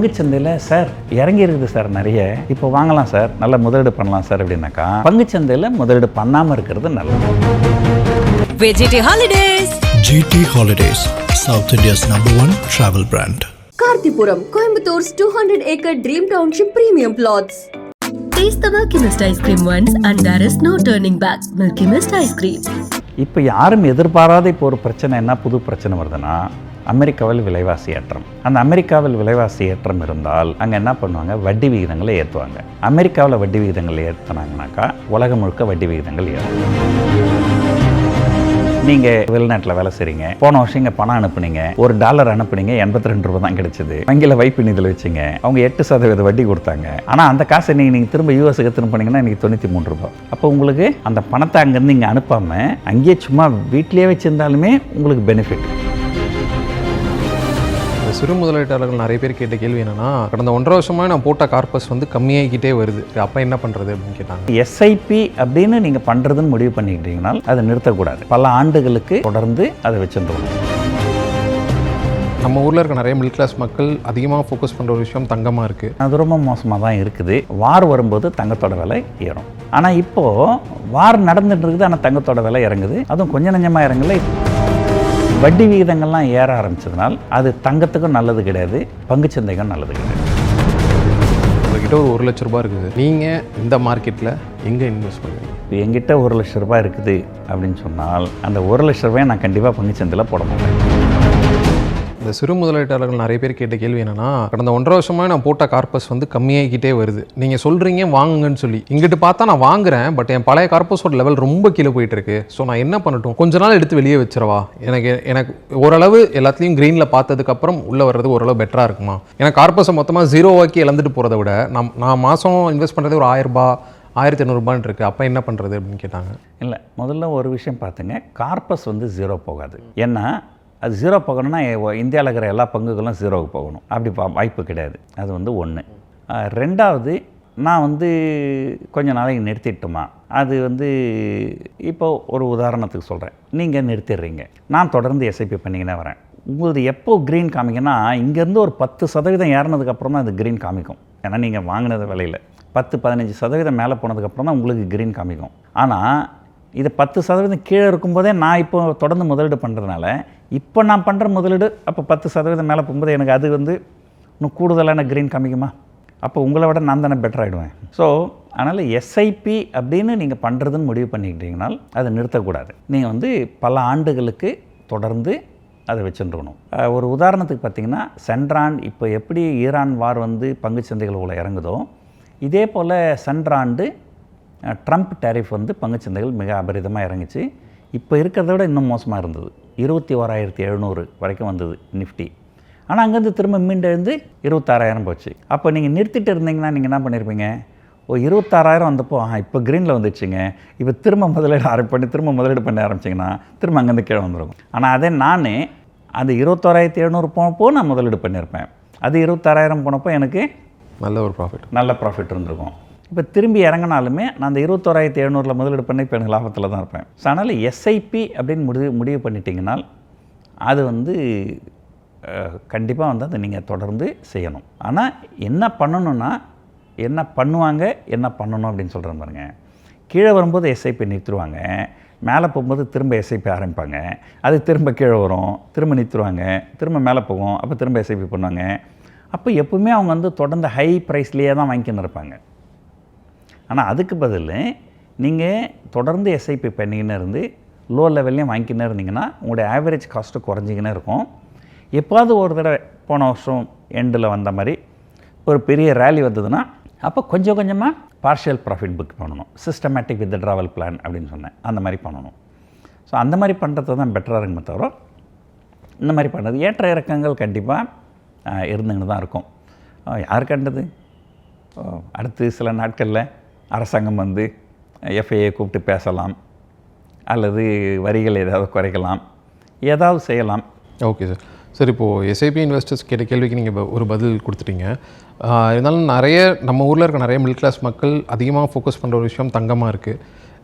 பங்குச்சந்தையில் sir இறங்கி இருக்குது sir நிறைய, இப்போ வாங்கலாம் சார், நல்ல முதலீடு பண்ணலாம் சார் அப்படின்னாக்கா பங்குச்சந்தையில் முதலீடு பண்ணாமல் இருக்கிறது நல்லது. GT Holidays. GT Holidays, South India's #1 travel brand. Karthipuram, Coimbator's 200-acre Dream Township premium plots. Taste the Milky Mist ice cream once and there is no turning back. Milky Mist ice cream. இப்போ யாரும் எதிர்பாராத இப்போ ஒரு பிரச்சனை, என்ன புது பிரச்சனை வருதுன்னா அமெரிக்காவில் விலைவாசி ஏற்றம். அந்த அமெரிக்காவில் விலைவாசி ஏற்றம் இருந்தால் அங்கே என்ன பண்ணுவாங்க, வட்டி விகிதங்களை ஏற்றுவாங்க. அமெரிக்காவில் வட்டி விகிதங்கள் ஏற்றினாங்கனாக்கா உலகம் முழுக்க வட்டி விகிதங்கள் ஏறும். நீங்கள் வெளிநாட்டில் வேலை செய்கிறீங்க, போன வருஷம் இங்கே பணம் அனுப்புனீங்க, $1 அனுப்புனீங்க, 82 ரூபா தான் கிடைச்சிது. வங்கியில் வைப்பு நிதியில் வச்சுங்க, அவங்க 8% வட்டி கொடுத்தாங்க. ஆனால் அந்த காசை நீங்கள் திரும்ப யூஎஸ்க்கு திரும்ப பண்ணீங்கன்னா இன்றைக்கி 93 ரூபா. அப்போ உங்களுக்கு அந்த பணத்தை அங்கேருந்து இங்கே அனுப்பாமல் அங்கேயே சும்மா வீட்டிலேயே வச்சுருந்தாலுமே உங்களுக்கு பெனிஃபிட். சிறு முதலீட்டாளர்கள் நிறைய பேர் கேட்ட கேள்வி என்னன்னா, கடந்த 1.5 வருஷமாக நான் போட்ட கார்பஸ் கம்மியாகிக்கிட்டே வருது, அப்போ என்ன பண்ணுறது அப்படின்னு கேட்டாங்க. எஸ்ஐபி அப்படின்னு நீங்கள் பண்ணுறதுன்னு முடிவு பண்ணிக்கிட்டீங்கன்னா அதை நிறுத்தக்கூடாது. பல ஆண்டுகளுக்கு தொடர்ந்து அதை வச்சுருந்தோம். நம்ம ஊரில் இருக்க நிறைய மிடில் கிளாஸ் மக்கள் அதிகமாக ஃபோக்கஸ் பண்ணுற ஒரு விஷயம் தங்கமாக இருக்குது. அது ரொம்ப மோசமாக தான் இருக்குது. வார் வரும்போது தங்கத்தோட விலை ஏறும். ஆனால் இப்போது வார் நடந்துட்டு இருக்குது, ஆனால் தங்கத்தோட விலை இறங்குது. அதுவும் கொஞ்சம் நஞ்சமாக இறங்கல. வட்டி விகிதங்கள்லாம் ஏற ஆரம்பிச்சதுனால் அது தங்கத்துக்கும் நல்லது கிடையாது, பங்குச்சந்தைக்கும் நல்லது கிடையாது. உங்கள்கிட்ட ஒரு 1 லட்ச ரூபாய் இருக்குது, நீங்கள் இந்த மார்க்கெட்டில் எங்கே இன்வெஸ்ட் பண்ணுவீங்க? இப்போ என்கிட்ட 1 லட்ச ரூபாய் இருக்குது அப்படின்னு சொன்னால் அந்த 1 லட்ச ரூபாயை நான் கண்டிப்பாக பங்குச்சந்தையில் போட மாட்டேன். இந்த சிறு முதலீட்டாளர்கள் நிறைய பேர் கேட்ட கேள்வி என்னன்னா, கடந்த 1.5 வருஷமாக நான் போட்ட கார்பஸ் கம்மியாகிக்கிட்டே வருது, நீங்கள் சொல்கிறீங்க வாங்குங்கன்னு சொல்லி. இங்கிட்டு பார்த்தா நான் வாங்குறேன், பட் என் பழைய கார்பஸோட லெவல் ரொம்ப கீழே போயிட்டு இருக்கு. ஸோ நான் என்ன பண்ணட்டும், கொஞ்ச நாள் எடுத்து வெளியே வச்சிடவா? எனக்கு ஓரளவு எல்லாத்துலேயும் க்ரீனில் பார்த்ததுக்கப்புறம் உள்ளே வர்றது ஓரளவு பெட்டராக இருக்குமா? ஏன்னா கார்பஸை மொத்தமாக 0 ஆக்கி இழந்துட்டு போகிறத விட நான் மாதம் இன்வெஸ்ட் பண்ணுறது ஒரு 1000 ரூபாய் 1500 ரூபான்னு இருக்குது, அப்போ என்ன பண்ணுறது அப்படின்னு கேட்டாங்க. இல்லை, முதல்ல ஒரு விஷயம் பார்த்துங்க, கார்பஸ் 0 போகாது. ஏன்னா அது 0 போகணும்னா இந்தியாவில் இருக்கிற எல்லா பங்குகளும் 0க்கு போகணும். அப்படி வாய்ப்பு கிடையாது. அது 1. ரெண்டாவது, நான் கொஞ்ச நாளைக்கு நிறுத்திட்டுமா, அது இப்போ ஒரு உதாரணத்துக்கு சொல்கிறேன். நீங்கள் நிறுத்திடுறீங்க, நான் தொடர்ந்து எஸ்ஐபி பண்ணிக்கினே வரேன். உங்களுக்கு எப்போ க்ரீன் காமிக்குன்னா இங்கேருந்து ஒரு 10% ஏறினதுக்கப்புறம் தான் அது க்ரீன் காமிக்கும். ஏன்னா நீங்கள் வாங்கினது விலையில் 10-15% மேலே போனதுக்கப்புறம் தான் உங்களுக்கு க்ரீன் காமிக்கும். ஆனால் இது 10% கீழே இருக்கும்போதே நான் இப்போ தொடர்ந்து முதலீடு பண்ணுறதுனால இப்போ நான் பண்ணுற முதலீடு அப்போ 10% மேலே போகும்போது எனக்கு அது இன்னும் கூடுதலான க்ரீன் காமிக்குமா? அப்போ உங்களை விட நான் தானே பெட்டர் ஆகிடுவேன். ஸோ அதனால் எஸ்ஐபி அப்படின்னு நீங்கள் பண்ணுறதுன்னு முடிவு பண்ணிக்கிட்டீங்கன்னா அதை நிறுத்தக்கூடாது. நீங்கள் பல ஆண்டுகளுக்கு தொடர்ந்து அதை வச்சுருக்கணும். ஒரு உதாரணத்துக்கு பார்த்திங்கன்னா, சென்றாண்டு இப்போ எப்படி ஈரான் வார் பங்குச்சந்தைகள் உள்ள இறங்குதோ, இதே போல் சென்றாண்டு ட்ரம்ப் டேரிஃப் பங்குச்சந்தைகள் மிக அபரிதமாக இறங்கிச்சு. இப்போ இருக்கிறத விட இன்னும் மோசமாக இருந்தது. 21,700 வரைக்கும் வந்தது நிஃப்டி. ஆனால் அங்கேருந்து திரும்ப மீண்டெழுந்து 26,000 போச்சு. அப்போ நீங்கள் நிறுத்திட்டு இருந்தீங்கன்னா நீங்கள் என்ன பண்ணியிருப்பீங்க? 26,000 வந்தப்போ இப்போ க்ரீனில் வந்துடுச்சுங்க, இப்போ திரும்ப முதலீடு பண்ண ஆரம்பிச்சிங்கன்னா திரும்ப அங்கேருந்து கீழே வந்துருக்கும். ஆனால் அதே நானே அது 21,700 போனப்போ நான் முதலீடு பண்ணியிருப்பேன். அது 26,000 போனப்போ எனக்கு நல்ல ப்ராஃபிட் இருந்திருக்கும். இப்போ திரும்பி இறங்கினாலுமே நான் அந்த 21,700 முதலீடு பண்ணி இப்போ எனக்கு லாபத்தில் தான் இருப்பேன். ஸோ அதனால் எஸ்ஐபி அப்படின்னு முடிவு பண்ணிட்டீங்கன்னா அது கண்டிப்பாக அதை நீங்கள் தொடர்ந்து செய்யணும். ஆனால் என்ன பண்ணணுன்னா, என்ன பண்ணுவாங்க, என்ன பண்ணணும் அப்படின்னு சொல்கிறேன் பாருங்க. கீழே வரும்போது எஸ்ஐபி நிறுத்துருவாங்க, மேலே போகும்போது திரும்ப எஸ்ஐபி ஆரம்பிப்பாங்க, அது திரும்ப கீழே வரும், திரும்ப நிறுத்துருவாங்க, திரும்ப மேலே போகும், அப்போ திரும்ப எஸ்ஐபி பண்ணுவாங்க. அப்போ எப்பவுமே அவங்க தொடர்ந்து ஹை ப்ரைஸ்லேயே தான் வாங்கிக்கின்னு இருப்பாங்க. ஆனால் அதுக்கு பதில் நீங்கள் தொடர்ந்து எஸ்ஐபி பண்ணிக்கின்னு இருந்து லோ லெவல்லையும் வாங்கிக்கினே இருந்தீங்கன்னா உங்களுடைய ஆவரேஜ் காஸ்ட்டு குறைஞ்சிக்கினே இருக்கும். எப்போது ஒரு தடவை போன வருஷம் எண்டில் வந்த மாதிரி ஒரு பெரிய ரேலி வந்ததுன்னா அப்போ கொஞ்சம் கொஞ்சமாக பார்ஷியல் ப்ராஃபிட் புக் பண்ணணும். சிஸ்டமேட்டிக் வித்ட்ராவல் பிளான் அப்படின்னு சொன்னேன், அந்த மாதிரி பண்ணணும். ஸோ அந்த மாதிரி பண்ணுறது தான் பெட்டராக இருக்குமே தவிர இந்த மாதிரி பண்ணுறது ஏற்ற இறக்கங்கள் கண்டிப்பாக இருந்துன்னு தான் இருக்கும். யார் கண்டது? அடுத்து சில நாட்களில் அரசாங்கம் எஃப்ஐஏ கூப்பிட்டு பேசலாம், அல்லது வரிகள் ஏதாவது குறைக்கலாம், ஏதாவது செய்யலாம். Okay sir. சார், இப்போது எஸ்ஐபி இன்வெஸ்டர்ஸ் கேட்ட கேள்விக்கு நீங்கள் ஒரு பதில் கொடுத்துட்டீங்க. இருந்தாலும் நம்ம ஊரில் இருக்க நிறைய மிடில் கிளாஸ் மக்கள் அதிகமாக ஃபோக்கஸ் பண்ணுற ஒரு விஷயம் தங்கமாக இருக்குது.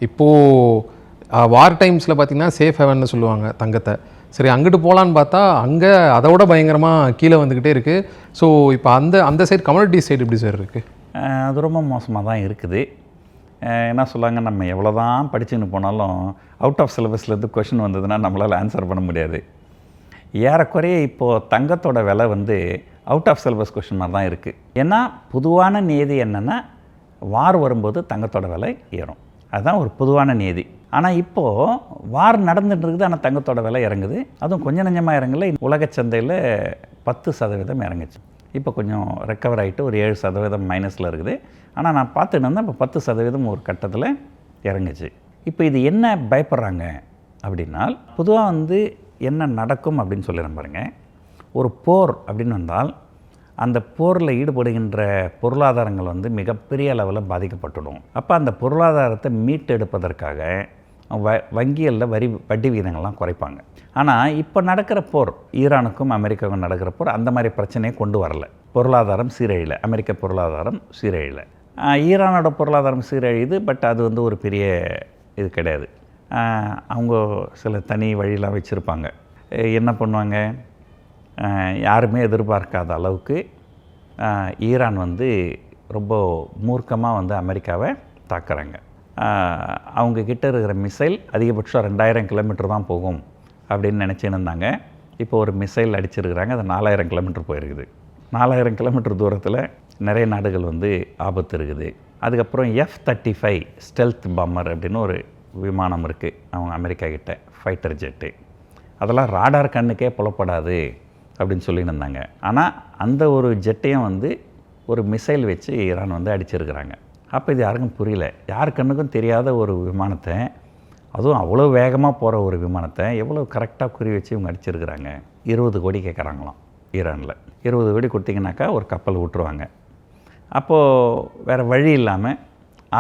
இப்போது வார் டைம்ஸில் பார்த்திங்கன்னா சேஃப் ஹேவன்னு சொல்லுவாங்க தங்கத்தை. சரி அங்கிட்டு போகலான்னு பார்த்தா அங்கே அதை விட பயங்கரமாக கீழே வந்துக்கிட்டே இருக்குது. ஸோ இப்போ அந்த சைடு கம்யூனிட்டி சைடு எப்படி சார் இருக்குது? அது ரொம்ப மோசமாக தான் இருக்குது. என்ன சொல்லுவாங்க, நம்ம எவ்வளோ தான் படிச்சுன்னு போனாலும் அவுட் ஆஃப் சிலபஸ்லேருந்து கொஷின் வந்ததுன்னா நம்மளால் ஆன்சர் பண்ண முடியாது. ஏறக்குறைய இப்போது தங்கத்தோட விலை வந்து அவுட் ஆஃப் சிலபஸ் கொஷின் மாதிரி தான் இருக்குது. ஏன்னா பொதுவான நியதி என்னென்னா வார் வரும்போது தங்கத்தோட விலை ஏறும், அதுதான் ஒரு பொதுவான நியதி. ஆனால் இப்போது வார் நடந்துட்டு இருக்குது, ஆனால் தங்கத்தோட விலை இறங்குது. அதுவும் கொஞ்சம் நஞ்சமாக இறங்கல. உலக சந்தையில் 10% இறங்குச்சு. இப்போ கொஞ்சம் ரெக்கவர் ஆகிட்டு ஒரு 7% மைனஸில் இருக்குது. ஆனால் நான் பார்த்துட்டு இருந்தேன், இப்போ 10% ஒரு கட்டத்தில் இறங்குச்சு. இப்போ இது என்ன பயப்படுறாங்க அப்படின்னா, பொதுவாக வந்து என்ன நடக்கும் அப்படின்னு சொல்லிடுறேன் பாருங்க. ஒரு போர் அப்படின்னு வந்தால் அந்த போரில் ஈடுபடுகின்ற பொருளாதாரங்கள் வந்து மிகப்பெரிய அளவில் பாதிக்கப்பட்டுடும். அப்போ அந்த பொருளாதாரத்தை மீட்டெடுப்பதற்காக வங்கிகளில் வட்டி விகிதங்கள்லாம் குறைப்பாங்க. ஆனால் இப்போ நடக்கிற போர், ஈரானுக்கும் அமெரிக்காவுக்கும் நடக்கிற போர் அந்த மாதிரி பிரச்சனையை கொண்டு வரல. பொருளாதாரம் சீரழியல, அமெரிக்க பொருளாதாரம் சீரழியல. ஈரானோட பொருளாதாரம் சீரழியுது, பட் அது வந்து ஒரு பெரிய இது கிடையாது. அவங்க சில தனி வழியெலாம் வச்சுருப்பாங்க. என்ன பண்ணுவாங்க, யாருமே எதிர்பார்க்காத அளவுக்கு ஈரான் வந்து ரொம்ப மூர்க்கமாக வந்து அமெரிக்காவை தாக்குறாங்க. அவங்கக்கிட்ட இருக்கிற மிசைல் அதிகபட்சம் 2000 கிலோமீட்டர் தான் போகும் அப்படின்னு நினச்சின்னு இருந்தாங்க. இப்போ ஒரு மிசைல் அடிச்சிருக்கிறாங்க, அது 4000 கிலோமீட்டர் போயிருக்குது. 4000 கிலோமீட்டர் தூரத்தில் நிறைய நாடுகள் வந்து ஆபத்து இருக்குது. அதுக்கப்புறம் F-35 ஸ்டெல்த் பாம்பர் அப்படின்னு ஒரு விமானம் இருக்குது அவங்க அமெரிக்கா கிட்ட, ஃபைட்டர் ஜெட்டு. அதெல்லாம் ராடார் கண்ணுக்கே புலப்படாது அப்படின்னு சொல்லின்னு இருந்தாங்க. ஆனால் அந்த ஒரு ஜெட்டையும் வந்து ஒரு மிசைல் வச்சு ஈரான் வந்து அடிச்சிருக்கிறாங்க. அப்போ இது யாருக்கும் புரியல. யார் கண்ணுக்கும் தெரியாத ஒரு விமானத்தை, அதுவும் அவ்வளோ வேகமாக போகிற ஒரு விமானத்தை எவ்வளோ கரெக்டாக குறி வச்சு இவங்க அடிச்சிருக்கிறாங்க. 20 கோடி கேட்குறாங்களாம் ஈரானில். 20 கோடி கொடுத்தீங்கன்னாக்கா ஒரு கப்பல் விட்டுருவாங்க. அப்போது வேறு வழி இல்லாமல்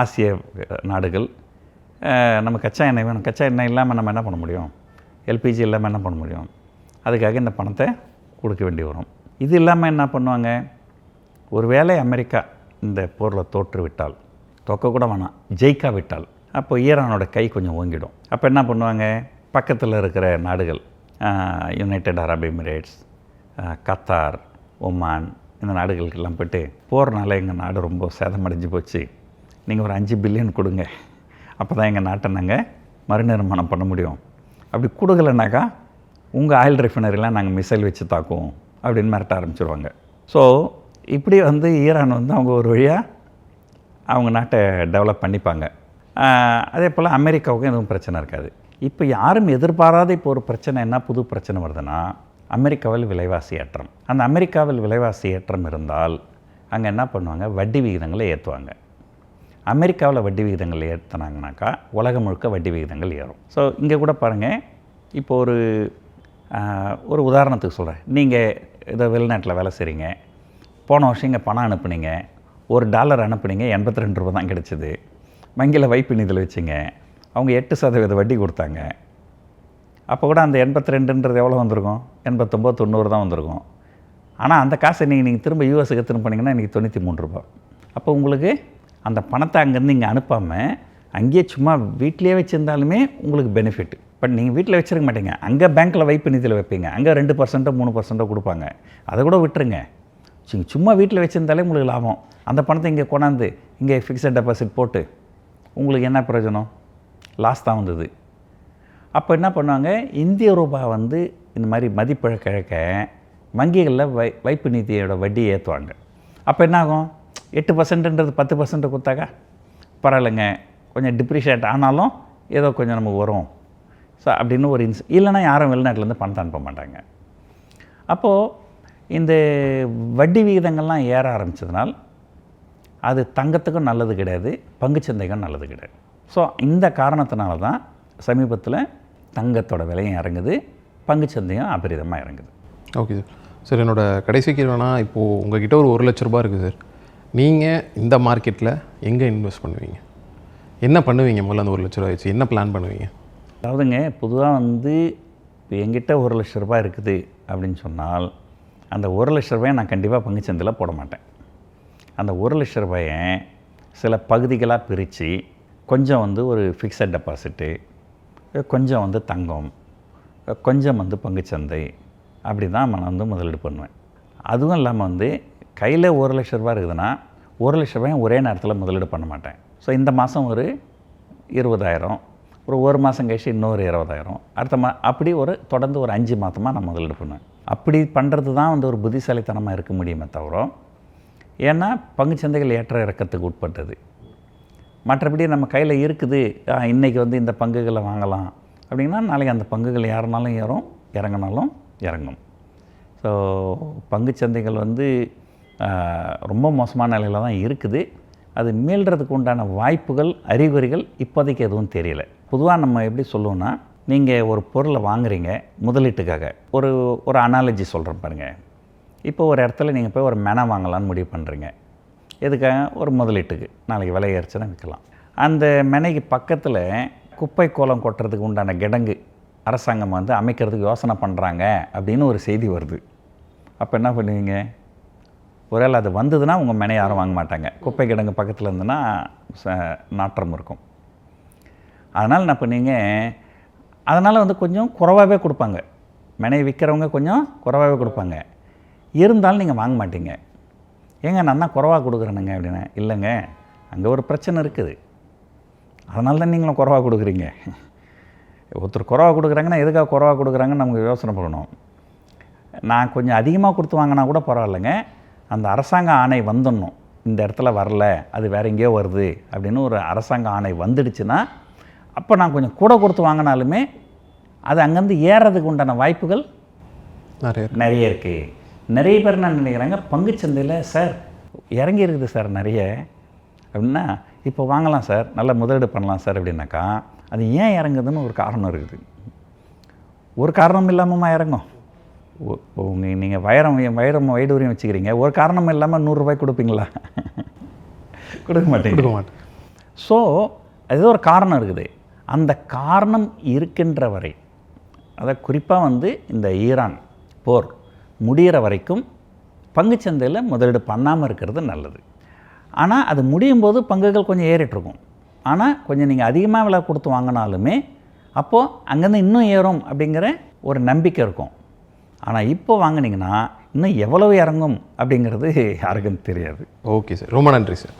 ஆசிய நாடுகள் நம்ம கச்சா எண்ணெய் வேணும், கச்சா எண்ணெய் இல்லாமல் நம்ம என்ன பண்ண முடியும், எல்பிஜி இல்லாமல் என்ன பண்ண முடியும், அதுக்காக இந்த பணத்தை கொடுக்க வேண்டி வரும். இது இல்லாமல் என்ன பண்ணுவாங்க, ஒருவேளை அமெரிக்கா இந்த போரில் தோற்று விட்டால், தோக்கக்கூட வேணாம், ஜெயிக்கா விட்டால், அப்போ ஈரானோட கை கொஞ்சம் ஓங்கிடும். அப்போ என்ன பண்ணுவாங்க, பக்கத்தில் இருக்கிற நாடுகள் United Arab Emirates, Qatar, Oman, இந்த நாடுகளுக்கெல்லாம் போய்ட்டு போகிறனால எங்கள் நாடு ரொம்ப சேதமடைஞ்சு போச்சு, நீங்கள் ஒரு 5 பில்லியன் கொடுங்க, அப்போ தான் எங்கள் நாட்டை நாங்கள் மறுநிர்மாணம் பண்ண முடியும், அப்படி கொடுக்கலனாக்கா உங்கள் ஆயில் ரிஃபைனரிலாம் நாங்கள் மிசைல் வச்சு தாக்குவோம் அப்படின்னு மிரட்ட ஆரம்பிச்சிருவாங்க. ஸோ இப்படி வந்து ஈரான் வந்து அவங்க ஒரு வழியாக அவங்க நாட்டை டெவலப் பண்ணிப்பாங்க. அதே போல் அமெரிக்காவுக்கும் எதுவும் பிரச்சனை இருக்காது. இப்போ யாரும் எதிர்பாராத இப்போ ஒரு பிரச்சனை, என்ன புது பிரச்சனை வருதுன்னா, அமெரிக்காவில் விலைவாசி ஏற்றம். அந்த அமெரிக்காவில் விலைவாசி ஏற்றம் இருந்தால் அங்கே என்ன பண்ணுவாங்க, வட்டி விகிதங்களை ஏற்றுவாங்க. அமெரிக்காவில் வட்டி விகிதங்கள் ஏற்றினாங்கனாக்கா உலகம் முழுக்க வட்டி விகிதங்கள் ஏறும். ஸோ இங்கே கூட பாருங்கள், இப்போ ஒரு உதாரணத்துக்கு சொல்கிறேன். நீங்கள் இதை வெளிநாட்டில் வேலை செய்கிறீங்க, போன வருஷம் இங்கே பணம் அனுப்புனீங்க, $1 அனுப்புனீங்க, 82 ரூபா தான் கிடச்சிது. வங்கியில் வைப்பு நிதியில் வச்சிங்க, அவங்க 8% வட்டி கொடுத்தாங்க. அப்போ கூட அந்த 82ன்றது எவ்வளோ வந்திருக்கும், 89, 90 தான் வந்திருக்கும். ஆனால் அந்த காசை நீங்கள் திரும்ப யூஎஸ்க்கு எடுத்துன்னு போனீங்கன்னா இன்றைக்கி 93 ரூபா. அப்போ உங்களுக்கு அந்த பணத்தை அங்கேருந்து இங்கே அனுப்பாமல் அங்கேயே சும்மா வீட்டிலே வச்சுருந்தாலுமே உங்களுக்கு பெனிஃபிட். பட் நீங்கள் வீட்டில் வச்சுருக்க மாட்டீங்க, அங்கே பேங்க்கில் வைப்பு நிதியில் வைப்பீங்க, அங்கே 2% 3% கொடுப்பாங்க. அதை கூட விட்டுருங்க, சும்மா வீட்டில் வச்சுருந்தாலே உங்களுக்கு லாபம். அந்த பணத்தை இங்கே கொண்டாந்து இங்கே ஃபிக்ஸட் டெபாசிட் போட்டு உங்களுக்கு என்ன பிரயோஜனம், லாஸ் தான் வந்தது. அப்போ என்ன பண்ணுவாங்க, இந்திய ரூபா வந்து இந்த மாதிரி மதிப்பிழக்க வங்கிகளில் வைப்பு நிதியோட வட்டியை ஏற்றுவாங்க. அப்போ என்னாகும், 8%ன்றது 10% கொடுத்தாக்கா பரவாயில்லைங்க, கொஞ்சம் டிப்ரிஷியேட் ஆனாலும் ஏதோ கொஞ்சம் நமக்கு வரும். ஸோ அப்படின்னு ஒரு இல்லைன்னா யாரும் வெளிநாட்டிலேருந்து பணத்தை அனுப்ப மாட்டாங்க. அப்போது இந்த வட்டி விகிதங்கள்லாம் ஏற ஆரம்பித்ததுனால் அது தங்கத்துக்கும் நல்லது கிடையாது, பங்குச்சந்தைக்கும் நல்லது கிடையாது. ஸோ இந்த காரணத்தினால தான் சமீபத்தில் தங்கத்தோட விலையும் இறங்குது, பங்குச்சந்தையும் அபரிதமாக இறங்குது. Okay sir. சார் என்னோடய கடைசி கேள்வினா, இப்போது உங்கள்கிட்ட ஒரு 1 லட்ச ரூபா இருக்குது சார், நீங்கள் இந்த மார்க்கெட்டில் எங்கே இன்வெஸ்ட் பண்ணுவீங்க, என்ன பண்ணுவீங்க? முதல்ல அந்த 1 லட்ச ரூபா வச்சு என்ன பிளான் பண்ணுவீங்க? அதாவதுங்க, பொதுவாக வந்து இப்போ என்கிட்ட 1 லட்ச ரூபாய் இருக்குது அப்படின்னு சொன்னால் அந்த 1 லட்ச ரூபாயை நான் கண்டிப்பாக பங்குச்சந்தையில் போட மாட்டேன். அந்த 1 லட்ச ரூபாயை சில பகுதிகளாக பிரித்து கொஞ்சம் வந்து ஒரு ஃபிக்ஸட் டெபாசிட்டு, கொஞ்சம் வந்து தங்கம், கொஞ்சம் வந்து பங்குச்சந்தை அப்படி தான் நான் வந்து முதலீடு பண்ணுவேன். அதுவும் இல்லாமல் வந்து கையில் 1 லட்ச ரூபா இருக்குதுன்னா 1 லட்ச ரூபாயும் ஒரே நேரத்தில் முதலீடு பண்ண மாட்டேன். ஸோ இந்த மாதம் ஒரு 20,000, ஒரு மாதம் கழிச்சு இன்னொரு 20,000, அடுத்த அப்படி தொடர்ந்து ஒரு 5 மாதமாக நான் முதலீடு பண்ணுவேன். அப்படி பண்ணுறது தான் வந்து ஒரு புத்திசாலித்தனமாக இருக்க முடியுமே தவிர, ஏன்னா பங்குச்சந்தைகள் ஏற்ற இறக்கத்துக்கு உட்பட்டது. மற்றபடி நம்ம கையில் இருக்குது, இன்றைக்கி வந்து இந்த பங்குகளை வாங்கலாம் அப்படின்னா நாளைக்கு அந்த பங்குகள் ஏறினாலும் ஏறும், இறங்கினாலும் இறங்கும். ஸோ பங்குச்சந்தைகள் வந்து ரொம்ப மோசமான நிலையில் தான் இருக்குது. அது மீள்றதுக்கு உண்டான வாய்ப்புகள், அறிகுறிகள் இப்போதைக்கு எதுவும் தெரியல. பொதுவாக நம்ம எப்படி சொல்லுவோன்னா, நீங்கள் ஒரு பொருளை வாங்குறீங்க முதலீட்டுக்காக. ஒரு அனாலஜி சொல்கிறேன் பாருங்கள். இப்போ ஒரு இடத்துல நீங்கள் போய் ஒரு மெனை வாங்கலான்னு முடிவு பண்ணுறீங்க. எதுக்காக? ஒரு முதலீட்டுக்கு. நாளைக்கு விலை ஏறிச்சுன்னா விற்கலாம். அந்த மெனைக்கு பக்கத்தில் குப்பை கோலம் கொட்டுறதுக்கு உண்டான கிடங்கு அரசாங்கம் வந்து அமைக்கிறதுக்கு யோசனை பண்ணுறாங்க அப்படின்னு ஒரு செய்தி வருது. அப்போ என்ன பண்ணுவீங்க? ஒருவேளை அது வந்ததுன்னா உங்கள் மெனை யாரும் வாங்க மாட்டாங்க. குப்பை கிடங்கு பக்கத்தில் இருந்துன்னா நாற்றம் இருக்கும். அதனால் என்ன பண்ணுவீங்க? அதனால் வந்து கொஞ்சம் குறைவாகவே கொடுப்பாங்க. மெனை விற்கிறவங்க கொஞ்சம் குறைவாகவே கொடுப்பாங்க. இருந்தாலும் நீங்கள் வாங்க மாட்டீங்க. ஏங்க நான் தான் குறைவாக கொடுக்குறேனுங்க அப்படின்னா, இல்லைங்க அங்கே ஒரு பிரச்சனை இருக்குது, அதனால தான் நீங்களும் குறைவாக கொடுக்குறீங்க. ஒருத்தர் குறைவாக கொடுக்குறாங்கன்னா எதுக்காக குறைவாக கொடுக்குறாங்கன்னு நமக்கு யோசனை பண்ணணும். நான் கொஞ்சம் அதிகமாக கொடுத்து வாங்கினா கூட பரவாயில்லைங்க, அந்த அரசாங்க ஆணை வந்துடணும். இந்த இடத்துல வரல, அது வேறு எங்கேயோ வருது அப்படின்னு ஒரு அரசாங்க ஆணை வந்துடுச்சுன்னா, அப்போ நான் கொஞ்சம் கூட கொடுத்து வாங்கினாலுமே அது அங்கேருந்து ஏறுறதுக்கு உண்டான வாய்ப்புகள் நிறைய இருக்குது. நிறைய பேர் என்ன நினைக்கிறாங்க, பங்குச்சந்தையில் சார் இறங்கி இருக்குது சார் நிறைய அப்படின்னா, இப்போ வாங்கலாம் சார், நல்ல முதலீடு பண்ணலாம் சார் அப்படின்னாக்கா, அது ஏன் இறங்குதுன்னு ஒரு காரணம் இருக்குது. ஒரு காரணம் இல்லாமல் இறங்கும். நீங்கள் வைடூரியம் வச்சுக்கிறீங்க, ஒரு காரணம் இல்லாமல் 100 ரூபாய் கொடுப்பீங்களா? கொடுக்க மாட்டேன். ஸோ அது ஒரு காரணம் இருக்குது. அந்த காரணம் இருக்கின்ற வரை, அதை குறிப்பாக வந்து இந்த ஈரான் போர் முடிகிற வரைக்கும் பங்குச்சந்தையில் முதலீடு பண்ணாமல் இருக்கிறது நல்லது. ஆனால் அது முடியும் போது பங்குகள் கொஞ்சம் ஏறிட்டுருக்கும். ஆனால் கொஞ்சம் நீங்கள் அதிகமாக விலை கொடுத்து வாங்கினாலுமே அப்போது அங்கேருந்து இன்னும் ஏறும் அப்படிங்கிற ஒரு நம்பிக்கை இருக்கும். ஆனால் இப்போ வாங்கினீங்கன்னா இன்னும் எவ்வளவு இறங்கும் அப்படிங்கிறது யாருக்கும் தெரியாது. ஓகே சார், ரொம்ப நன்றி sir.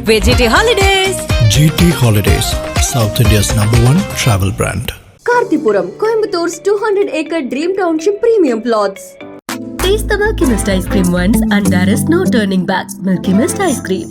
VGT Holidays. GT Holidays, South India's #1 travel brand. Karthipuram, Coimbator's 200-acre Dream Township premium plots. Taste the Milky Mist ice cream once and there is no turning back. Milky Mist ice cream.